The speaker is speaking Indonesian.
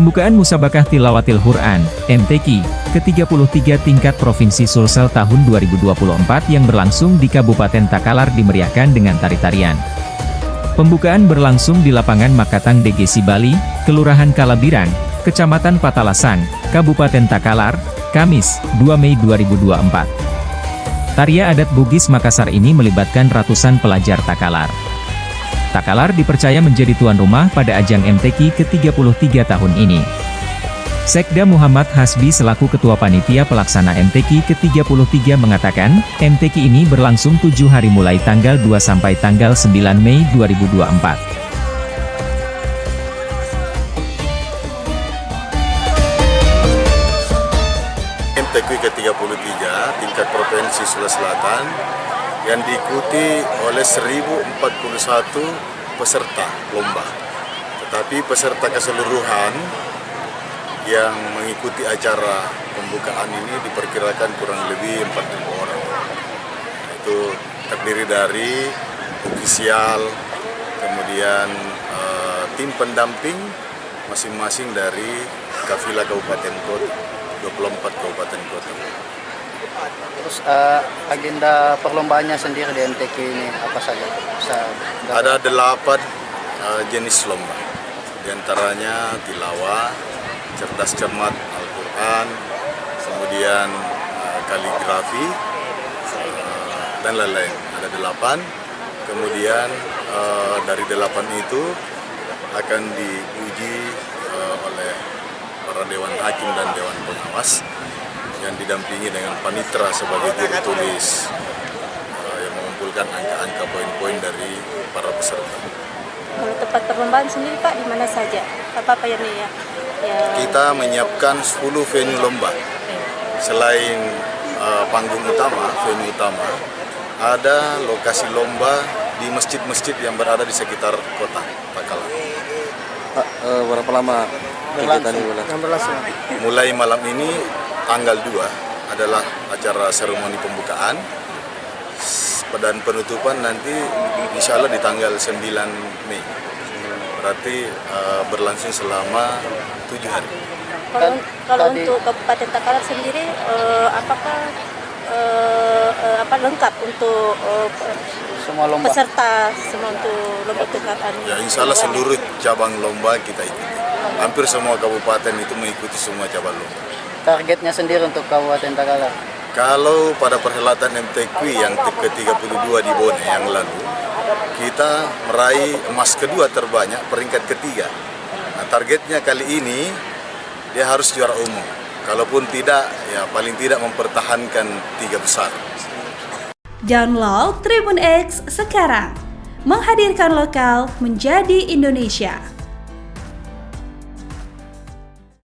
Pembukaan Musabakah Tilawatil Quran, MTQ, ke-33 tingkat Provinsi Sulsel tahun 2024 yang berlangsung di Kabupaten Takalar dimeriahkan dengan tari-tarian. Pembukaan berlangsung di lapangan Makatang DGC Bali, Kelurahan Kalabiran, Kecamatan Patalasan, Kabupaten Takalar, Kamis, 2 Mei 2024. Tarian adat Bugis Makassar ini melibatkan ratusan pelajar Takalar. Takalar dipercaya menjadi tuan rumah pada ajang MTQ ke-33 tahun ini. Sekda Muhammad Hasbi selaku Ketua Panitia Pelaksana MTQ ke-33 mengatakan, MTQ ini berlangsung 7 hari mulai tanggal 2 sampai tanggal 9 Mei 2024. MTQ ke-33 tingkat Provinsi Sulawesi Selatan yang diikuti oleh 1041 peserta lomba. Tetapi peserta keseluruhan yang mengikuti acara pembukaan ini diperkirakan kurang lebih 4.000 orang. Itu terdiri dari ofisial, kemudian tim pendamping masing-masing dari kafilah kabupaten kota, 24 kabupaten kota. Terus agenda perlombaannya sendiri di MTQ ini apa saja? Ada 8 jenis lomba, di antaranya tilawah, cerdas cermat Al-Quran, kemudian kaligrafi, dan lain-lain. Ada 8, kemudian dari 8 itu akan diuji oleh para dewan hakim dan dewan pengawas yang didampingi dengan panitra sebagai juru tulis yang mengumpulkan angka-angka poin-poin dari para peserta. Kalau tempat perlombaan sendiri Pak, di mana saja? Apa yang Kita menyiapkan 10 venue lomba. Selain panggung utama, venue utama, ada lokasi lomba di masjid-masjid yang berada di sekitar kota Takalar. Pak, berapa lama kegiatan ini berlangsung? Mulai malam ini, tanggal 2 adalah acara seremoni pembukaan, dan penutupan nanti insya Allah di tanggal 9 Mei. Berarti berlangsung selama 7 hari. Kalau untuk Kabupaten Takalar sendiri, apakah lengkap untuk semua lomba peserta semua untuk lomba tingkatan? Ya, insya Allah seluruh cabang lomba kita ikuti. Hampir semua kabupaten itu mengikuti semua cabang lomba. Targetnya sendiri untuk Kabupaten Takalar? Kalau pada perhelatan MTQ yang ke-32 di Bone yang lalu, kita meraih emas kedua terbanyak, peringkat ketiga. Nah, targetnya kali ini dia harus juara umum. Kalaupun tidak, ya paling tidak mempertahankan 3 besar. Download Tribun X sekarang, menghadirkan lokal menjadi Indonesia.